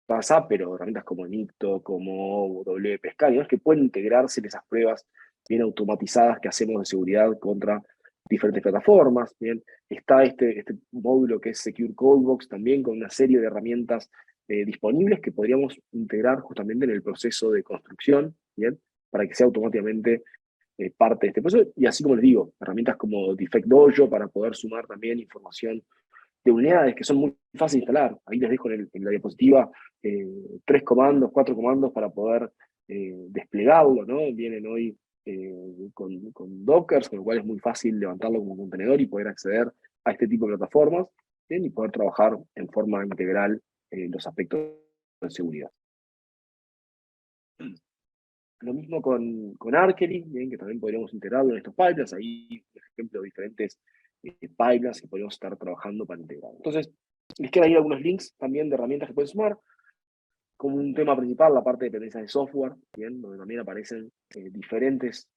WhatsApp, pero herramientas como Nicto, como WPSCAN, ¿no? Que pueden integrarse en esas pruebas bien automatizadas que hacemos de seguridad contra diferentes plataformas. Bien, está este módulo que es Secure Codebox también, con una serie de herramientas disponibles que podríamos integrar justamente en el proceso de construcción, bien, para que sea automáticamente parte de este proceso. Y así como les digo, herramientas como Defect Dojo para poder sumar también información de unidades que son muy fáciles de instalar. Ahí les dejo en la diapositiva 4 comandos para poder desplegarlo, ¿no? Vienen hoy con Dockers, con lo cual es muy fácil levantarlo como contenedor y poder acceder a este tipo de plataformas, ¿bien? Y poder trabajar en forma integral los aspectos de seguridad. Lo mismo con Arkery, bien, que también podríamos integrarlo en estos pipelines. Ahí, por ejemplo, diferentes pipelines que podemos estar trabajando para integrar. Entonces, les quedan ahí algunos links también de herramientas que pueden sumar. Como un tema principal, la parte de dependencias de software, bien, donde también aparecen diferentes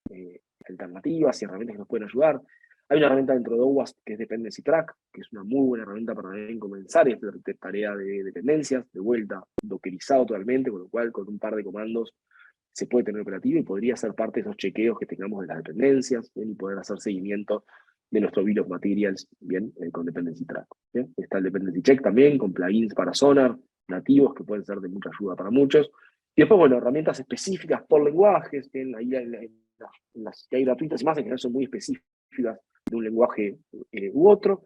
alternativas y herramientas que nos pueden ayudar. Hay una herramienta dentro de OWASP que es Dependency Track, que es una muy buena herramienta para también comenzar esta tarea de dependencias, de vuelta, dockerizado totalmente, con lo cual con un par de comandos se puede tener operativo y podría ser parte de esos chequeos que tengamos de las dependencias, ¿bien? Y poder hacer seguimiento de nuestro bill of materials, bien, con Dependency Track. ¿Bien? Está el Dependency Check también, con plugins para Sonar, nativos, que pueden ser de mucha ayuda para muchos. Y después, bueno, herramientas específicas por lenguajes, bien, ahí en las que hay gratuitas y más, en general son muy específicas de un lenguaje u otro.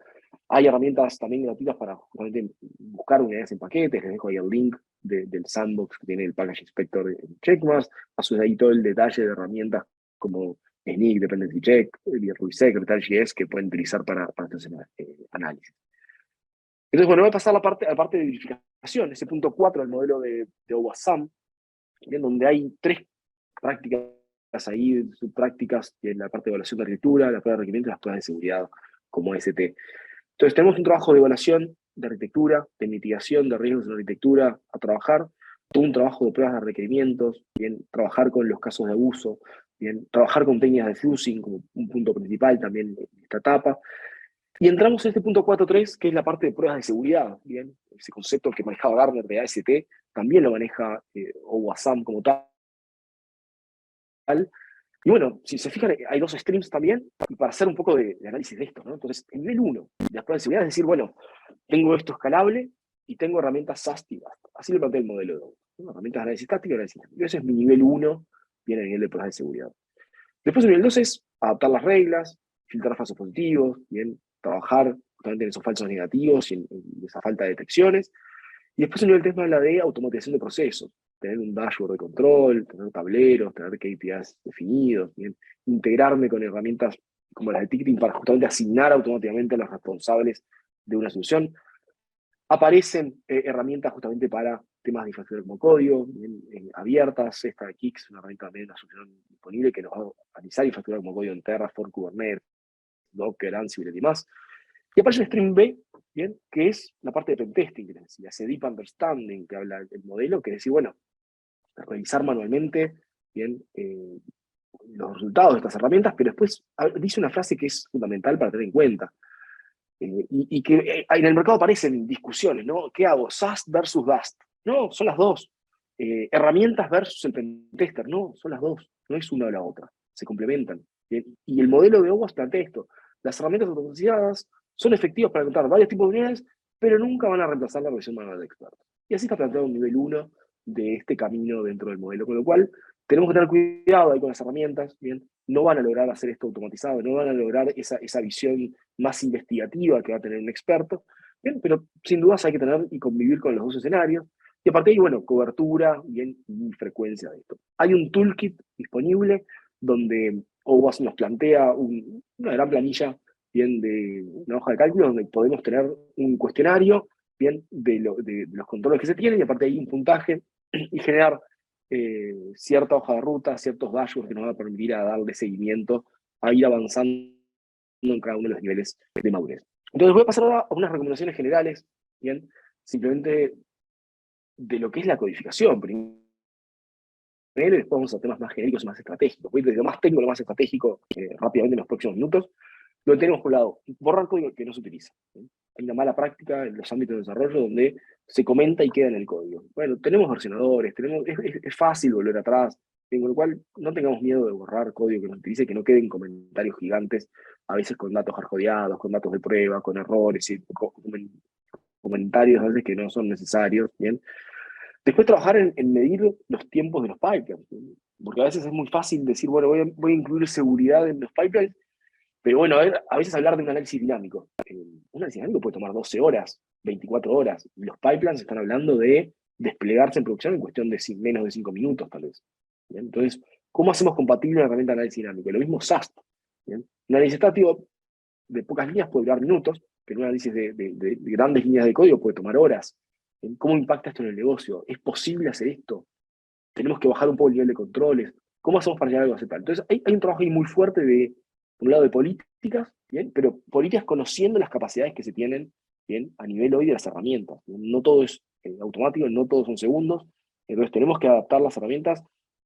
Hay herramientas también gratuitas para justamente buscar unidades en paquetes. Les dejo ahí el link del sandbox que tiene el Package Inspector en Checkmas. A su vez ahí todo el detalle de herramientas como SNIC, Dependency Check, Ruisec, Retal.js que pueden utilizar para estos análisis. Entonces, bueno, voy a pasar a la parte de verificación, ese punto 4 del modelo de OWASM, en donde hay 3 prácticas ahí, subprácticas, en la parte de evaluación de arquitectura, la prueba de requerimientos y las pruebas de seguridad, como ST. Entonces tenemos un trabajo de evaluación de arquitectura, de mitigación de riesgos en la arquitectura a trabajar, todo un trabajo de pruebas de requerimientos, bien, trabajar con los casos de abuso, bien, trabajar con técnicas de fusing como un punto principal también en esta etapa. Y entramos en este punto 4.3, que es la parte de pruebas de seguridad, bien, ese concepto que manejaba Gartner de AST, también lo maneja OWASM como tal. Y bueno, si se fijan, hay 2 streams también, y para hacer un poco de análisis de esto, ¿no? Entonces, el nivel 1 de las pruebas de seguridad es decir, bueno, tengo esto escalable y tengo herramientas SAST y BAST. Así lo planteé el modelo de OWASM, ¿no? Herramientas de análisis táctico y análisis táctico. Ese es mi nivel 1, viene a nivel de pruebas de seguridad. Después el nivel 2 es adaptar las reglas, filtrar falsos positivos, bien, trabajar justamente en esos falsos negativos y en esa falta de detecciones. Y después el nivel 3 me habla de automatización de procesos, tener un dashboard de control, tener tableros, tener KPIs definidos, bien, integrarme con herramientas como las de ticketing para justamente asignar automáticamente a los responsables de una solución. Aparecen herramientas justamente para temas de infraestructura como código, bien, abiertas. Esta de Kix es una herramienta también, una solución disponible que nos va a analizar infraestructura como código en Terraform, Kubernetes, Docker, Ansible y demás. Y aparece el stream B, ¿bien? Que es la parte de pentesting, que les decía, ese deep understanding que habla el modelo, que es decir, bueno, revisar manualmente, ¿bien? Los resultados de estas herramientas, pero después dice una frase que es fundamental para tener en cuenta, y que en el mercado aparecen discusiones, ¿no? ¿Qué hago? SAST versus DAST. No, son las dos. Herramientas versus el pentester, no, son las dos. No es una o la otra. Se complementan. ¿Bien? Y el modelo de OWASP plantea esto. Las herramientas automatizadas son efectivas para encontrar varios tipos de unidades, pero nunca van a reemplazar la revisión manual de expertos. Y así está planteado un nivel 1 de este camino dentro del modelo, con lo cual tenemos que tener cuidado ahí con las herramientas, ¿bien? No van a lograr hacer esto automatizado, no van a lograr esa visión más investigativa que va a tener un experto, ¿bien? Pero sin dudas hay que tener y convivir con los 2 escenarios. Y aparte hay, bueno, cobertura, bien, y frecuencia de esto. Hay un toolkit disponible donde OWASP nos plantea una gran planilla, bien, de una hoja de cálculo donde podemos tener un cuestionario, bien, de los controles que se tienen, y aparte hay un puntaje y generar cierta hoja de ruta, ciertos dashboards que nos van a permitir a darle seguimiento, a ir avanzando en cada uno de los niveles de madurez. Entonces voy a pasar ahora a unas recomendaciones generales, bien, simplemente de lo que es la codificación. Primero, y después vamos a temas más genéricos y más estratégicos. Voy desde lo más técnico a lo más estratégico rápidamente en los próximos minutos. Lo tenemos por un lado, borrar código que no se utiliza. ¿Sí? Hay una mala práctica en los ámbitos de desarrollo donde se comenta y queda en el código. Bueno, tenemos versionadores, es fácil volver atrás, con lo cual no tengamos miedo de borrar código que no se utilice, que no queden comentarios gigantes, a veces con datos hardcodeados, con datos de prueba, con errores y comentarios a veces que no son necesarios. ¿Bien? Después trabajar en medir los tiempos de los pipelines, ¿sí? Porque a veces es muy fácil decir, bueno, voy a incluir seguridad en los pipelines, pero bueno, a veces hablar de un análisis dinámico. Un análisis dinámico puede tomar 12 horas, 24 horas, y los pipelines están hablando de desplegarse en producción en cuestión de menos de 5 minutos, tal vez. ¿Bien? Entonces, ¿cómo hacemos compatible una herramienta de análisis dinámico? Lo mismo SAST. ¿Bien? Un análisis estático de pocas líneas puede durar minutos, pero un análisis de grandes líneas de código puede tomar horas. ¿Bien? ¿Cómo impacta esto en el negocio? ¿Es posible hacer esto? ¿Tenemos que bajar un poco el nivel de controles? ¿Cómo hacemos para llegar a algo aceptable? Entonces, hay un trabajo ahí muy fuerte por un lado de políticas, ¿bien? Pero políticas conociendo las capacidades que se tienen, ¿bien? A nivel hoy de las herramientas. No todo es automático, no todos son segundos, entonces tenemos que adaptar las herramientas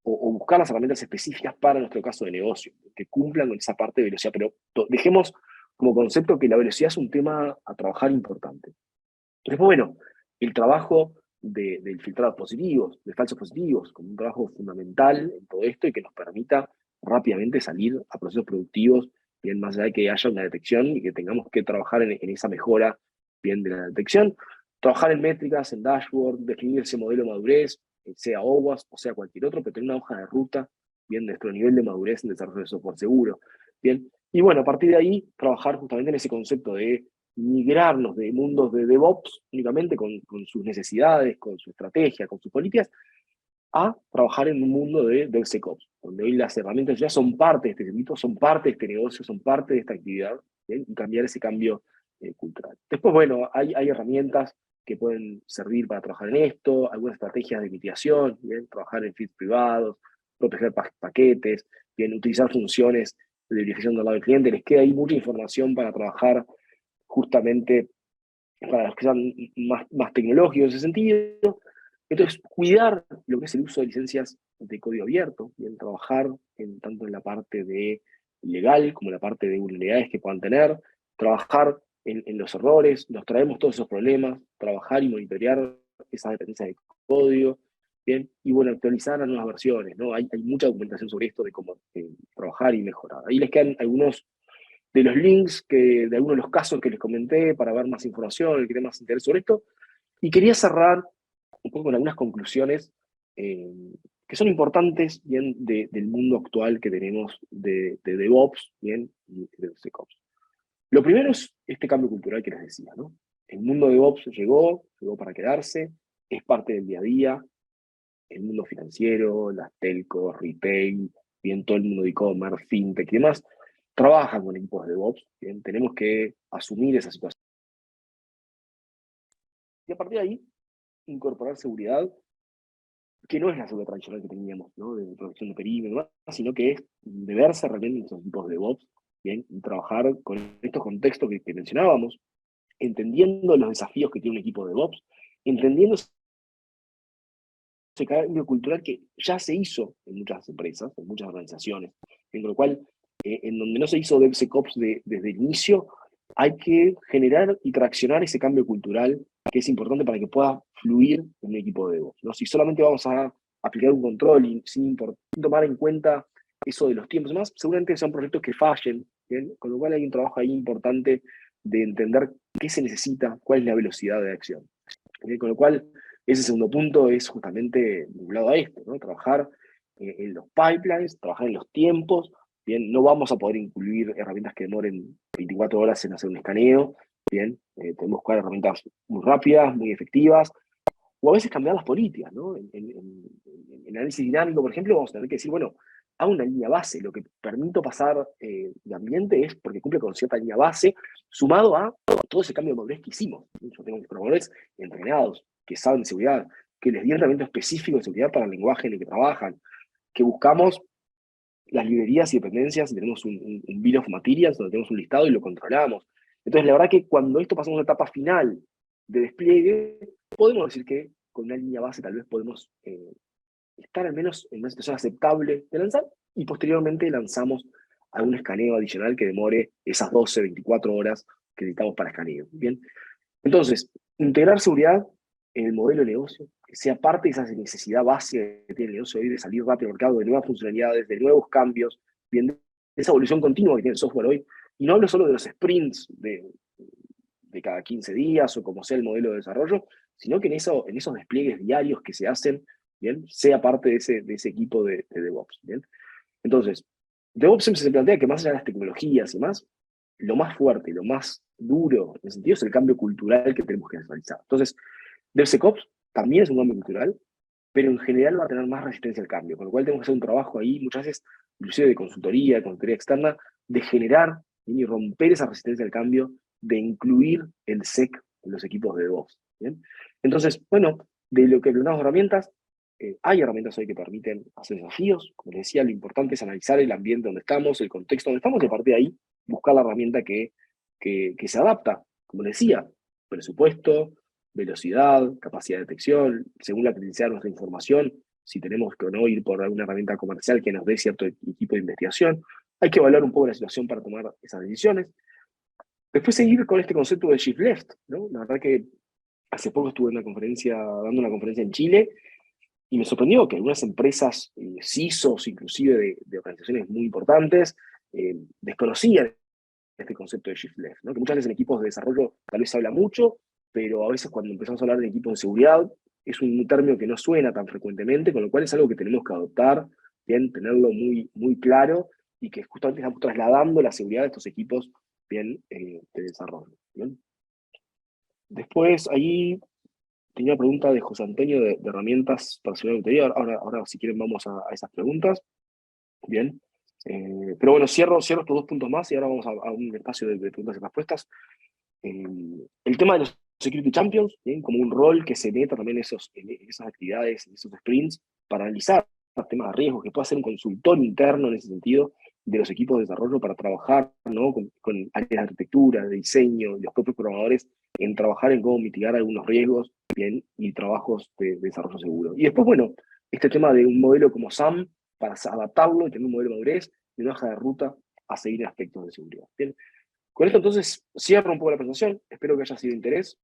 o buscar las herramientas específicas para nuestro caso de negocio, que cumplan con esa parte de velocidad. Pero dejemos como concepto que la velocidad es un tema a trabajar importante. Después, bueno, el trabajo del filtrado de positivos, de falsos positivos, como un trabajo fundamental en todo esto y que nos permita rápidamente salir a procesos productivos, bien más allá de que haya una detección y que tengamos que trabajar en esa mejora bien de la detección. Trabajar en métricas, en dashboard, definir ese modelo de madurez, sea OWASP o sea cualquier otro, pero tener una hoja de ruta, bien, de nuestro nivel de madurez en desarrollo de software seguro. Bien, y bueno, a partir de ahí, trabajar justamente en ese concepto de migrarnos de mundos de DevOps únicamente con sus necesidades, con su estrategia, con sus políticas, a trabajar en un mundo de DevSecOps, donde hoy las herramientas ya son parte de este circuito, son parte de este negocio, son parte de esta actividad, ¿bien? Y cambiar ese cambio cultural. Después, bueno, hay herramientas que pueden servir para trabajar en esto, algunas estrategias de mitigación, ¿bien? Trabajar en feeds privados, proteger paquetes, ¿bien? Utilizar funciones de verificación del lado del cliente. Les queda ahí mucha información para trabajar justamente para los que sean más tecnológicos en ese sentido. Entonces, cuidar lo que es el uso de licencias de código abierto, bien, trabajar tanto en la parte de legal como en la parte de vulnerabilidades que puedan tener, trabajar en los errores, nos traemos todos esos problemas, trabajar y monitorear esas dependencias de código, bien, y bueno, actualizar a nuevas versiones, ¿no? Hay mucha documentación sobre esto de cómo trabajar y mejorar. Ahí les quedan algunos de los links de algunos de los casos que les comenté para ver más información, el que tenga más interés sobre esto. Y quería cerrar un poco con algunas conclusiones eh, que son importantes bien del mundo actual que tenemos de DevOps bien, y de DevSecOps. Lo primero es este cambio cultural que les decía, ¿no? El mundo de DevOps llegó para quedarse, es parte del día a día, el mundo financiero, las telcos, retail, bien todo el mundo de e-commerce, fintech y demás, trabajan con equipos de DevOps, bien, tenemos que asumir esa situación. Y a partir de ahí, incorporar seguridad, que no es la seguridad tradicional que teníamos, ¿no? De protección de perímetro, sino que es deberse realmente en esos equipos de DevOps, bien, y trabajar con estos contextos que mencionábamos, entendiendo los desafíos que tiene un equipo de DevOps, entendiendo ese cambio cultural que ya se hizo en muchas empresas, en muchas organizaciones, en lo cual, en donde no se hizo DevSecOps desde el inicio, hay que generar y traccionar ese cambio cultural que es importante para que pueda fluir en un equipo de DevOps, ¿no? Si solamente vamos a aplicar un control y sin tomar en cuenta eso de los tiempos más, seguramente son proyectos que fallen, ¿bien? Con lo cual hay un trabajo ahí importante de entender qué se necesita, cuál es la velocidad de acción. ¿Bien? Con lo cual, ese segundo punto es justamente vinculado a esto, ¿no? Trabajar en los pipelines, trabajar en los tiempos. Bien, no vamos a poder incluir herramientas que demoren 24 horas en hacer un escaneo. Bien, tenemos que buscar herramientas muy rápidas, muy efectivas, o a veces cambiar las políticas, ¿no? En análisis dinámico, por ejemplo, vamos a tener que decir, bueno, hago una línea base, lo que permito pasar de ambiente es porque cumple con cierta línea base, sumado a todo ese cambio de madurez que hicimos. Yo tengo mis programadores entrenados, que saben de seguridad, que les di entrenamiento específico de seguridad para el lenguaje en el que trabajan, que buscamos las librerías y dependencias y tenemos un bill of materials donde tenemos un listado y lo controlamos. Entonces, la verdad que cuando esto pasa a una etapa final de despliegue, podemos decir que con una línea base tal vez podemos estar al menos en una situación aceptable de lanzar y posteriormente lanzamos algún escaneo adicional que demore esas 12, 24 horas que necesitamos para escaneo. Bien, entonces, integrar seguridad en el modelo de negocio, que sea parte de esa necesidad base que tiene el negocio hoy de salir rápido al mercado, de nuevas funcionalidades, de nuevos cambios, bien, de esa evolución continua que tiene el software hoy. Y no hablo solo de los sprints de cada 15 días o como sea el modelo de desarrollo, sino que en esos despliegues diarios que se hacen, bien, sea parte de ese equipo de DevOps. Bien. Entonces, DevOps siempre se plantea que más allá de las tecnologías y más, lo más fuerte y lo más duro en ese sentido es el cambio cultural que tenemos que realizar. Entonces, DevSecOps también es un cambio cultural, pero en general va a tener más resistencia al cambio, con lo cual tenemos que hacer un trabajo ahí, muchas veces, inclusive de consultoría externa, de generar y romper esa resistencia al cambio, de incluir el SEC en los equipos de DevOps. ¿Bien? Entonces, bueno, de lo que hablamos de herramientas, hay herramientas hoy que permiten hacer desafíos. Como les decía, lo importante es analizar el ambiente donde estamos, el contexto donde estamos, y a partir de ahí buscar la herramienta que se adapta. Como les decía, presupuesto, velocidad, capacidad de detección, según la criticidad de nuestra información, si tenemos que o no ir por alguna herramienta comercial que nos dé cierto equipo de investigación. Hay que evaluar un poco la situación para tomar esas decisiones. Después seguir con este concepto de shift left, ¿no? La verdad que hace poco estuve en dando una conferencia en Chile, y me sorprendió que algunas empresas, CISOs, inclusive de organizaciones muy importantes, desconocían este concepto de shift left, ¿no? Que muchas veces en equipos de desarrollo tal vez se habla mucho, pero a veces cuando empezamos a hablar de equipos de seguridad es un término que no suena tan frecuentemente, con lo cual es algo que tenemos que adoptar, bien, tenerlo muy, muy claro, y que justamente estamos trasladando la seguridad de estos equipos, bien, de desarrollo. Bien. Después, ahí tenía una pregunta de José Antonio de herramientas para seguridad de auditoría. Ahora, si quieren, vamos a esas preguntas. Bien. Pero bueno, cierro estos 2 puntos más y ahora vamos a un espacio de preguntas y respuestas. El tema de los Security Champions, ¿bien? Como un rol que se meta también en esas actividades, en esos sprints, para analizar temas de riesgo, que pueda ser un consultor interno en ese sentido de los equipos de desarrollo para trabajar, ¿no? con áreas de arquitectura, de diseño, de los propios programadores, en trabajar en cómo mitigar algunos riesgos, bien, y trabajos de desarrollo seguro. Y después, bueno, este tema de un modelo como SAM, para adaptarlo y tener un modelo de madurez y una hoja de ruta a seguir en aspectos de seguridad. Bien. Con esto entonces cierro un poco la presentación, espero que haya sido de interés,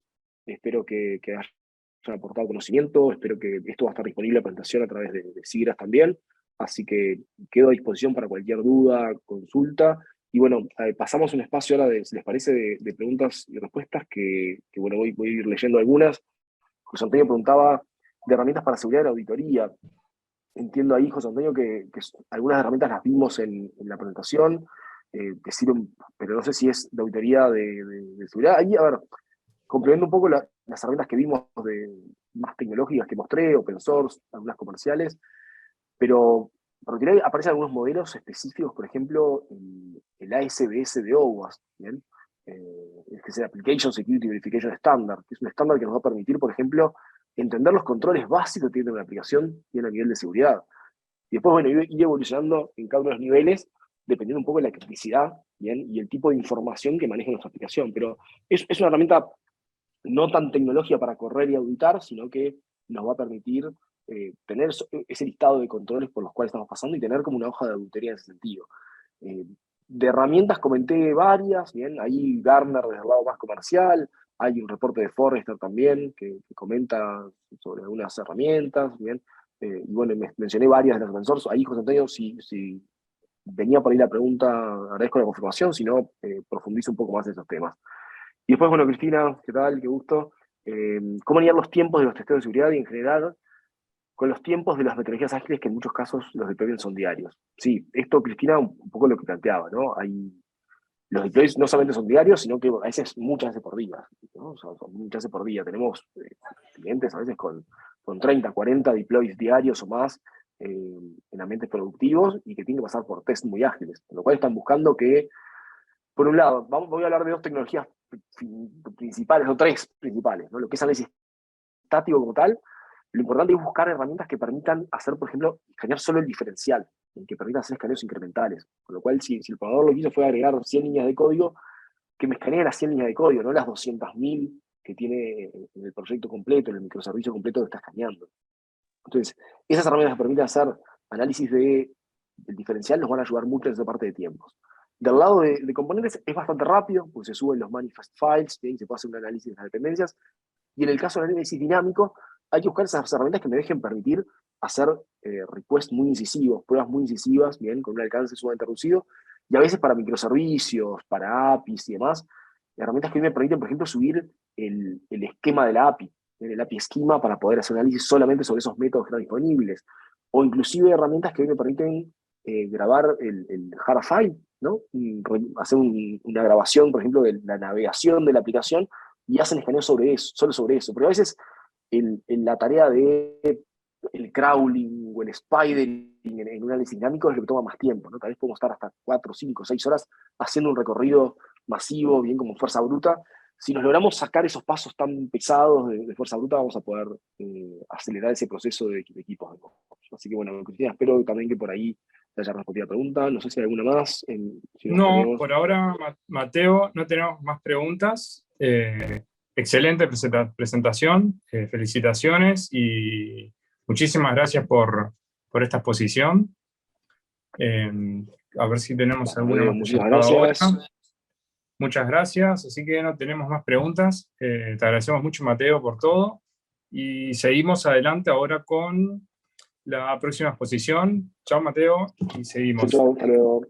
espero que haya aportado conocimiento, espero que esto va a estar disponible la presentación a través de Sigras también, así que quedo a disposición para cualquier duda, consulta, y bueno, pasamos un espacio ahora, si les parece, de preguntas y respuestas, que bueno, voy a ir leyendo algunas. José Antonio preguntaba de herramientas para seguridad de la auditoría. Entiendo ahí, José Antonio, que algunas herramientas las vimos en la presentación, que sirven, pero no sé si es de auditoría de seguridad. Ahí, a ver, complemento un poco las herramientas que vimos más tecnológicas que mostré, open source, algunas comerciales, pero para auditoría aparecen algunos modelos específicos, por ejemplo, el ASBS de OWASP, ¿bien? Que es el Application Security Verification Standard, que es un estándar que nos va a permitir, por ejemplo, entender los controles básicos que tiene una aplicación y a nivel de seguridad. Y después, bueno, ir evolucionando en cada uno de los niveles, dependiendo un poco de la criticidad, ¿bien? Y el tipo de información que maneja nuestra aplicación. Pero es una herramienta no tan tecnológica para correr y auditar, sino que nos va a permitir tener ese listado de controles por los cuales estamos pasando y tener como una hoja de auditoría en ese sentido. Eh, de herramientas comenté varias, bien, ahí Gartner desde el lado más comercial, hay un reporte de Forrester también que comenta sobre algunas herramientas, bien, y bueno, mencioné varias de las open source. Ahí, José Antonio, si venía por ahí la pregunta, agradezco la confirmación, si no, profundizo un poco más en esos temas. Y después, bueno, Cristina, ¿qué tal? Qué gusto. ¿Cómo lidiar los tiempos de los testeos de seguridad y en general con los tiempos de las metodologías ágiles, que en muchos casos los deployments son diarios? Sí, esto, Cristina, un poco lo que planteaba, ¿no? Los deploys no solamente son diarios, sino que a veces muchas veces por día, ¿no? Son muchas veces por día. Tenemos clientes a veces con 30, 40 deploys diarios o más en ambientes productivos y que tienen que pasar por test muy ágiles, con lo cual están buscando que, por un lado, voy a hablar de 2 tecnologías principales, o 3 principales, ¿no? Lo que es análisis estático como tal. Lo importante es buscar herramientas que permitan hacer, por ejemplo, escanear solo el diferencial, que permitan hacer escaneos incrementales. Con lo cual, si el programador lo que hizo fue agregar 100 líneas de código, que me escanee las 100 líneas de código, no las 200.000 que tiene en el proyecto completo, en el microservicio completo que está escaneando. Entonces, esas herramientas que permiten hacer análisis del diferencial nos van a ayudar mucho en esa parte de tiempos. Del lado de componentes es bastante rápido, pues se suben los manifest files, ¿bien? Se puede hacer un análisis de las dependencias. Y en el caso del análisis dinámico, hay que buscar esas herramientas que me dejen permitir hacer requests muy incisivos, pruebas muy incisivas, bien, con un alcance sumamente reducido, y a veces para microservicios, para APIs y demás, herramientas que me permiten, por ejemplo, subir el esquema de la API, el API esquema, para poder hacer análisis solamente sobre esos métodos que están disponibles, o inclusive herramientas que me permiten grabar el hard file, ¿no? Hacer una grabación, por ejemplo, de la navegación de la aplicación, y hacen escaneo sobre eso, solo sobre eso. Pero a veces en la tarea de el crawling o el spidering en un análisis dinámico es lo que toma más tiempo, ¿no? Tal vez podemos estar hasta 4, 5, 6 horas haciendo un recorrido masivo, bien como fuerza bruta. Si nos logramos sacar esos pasos tan pesados de fuerza bruta, vamos a poder acelerar ese proceso de equipos de coach. Así que bueno, Cristina, espero también que por ahí te haya respondido la pregunta. No sé si hay alguna más. Si nos No, tenemos... por ahora, Mateo, no tenemos más preguntas. Excelente presentación, felicitaciones y Muchísimas gracias por esta exposición. A ver si tenemos alguna más Muchísimas gracias. ahora. Muchas gracias, así que no tenemos más preguntas. Te agradecemos mucho, Mateo, por todo. Y seguimos adelante ahora con la próxima exposición. Chao, Mateo, y seguimos. Chao, hasta luego.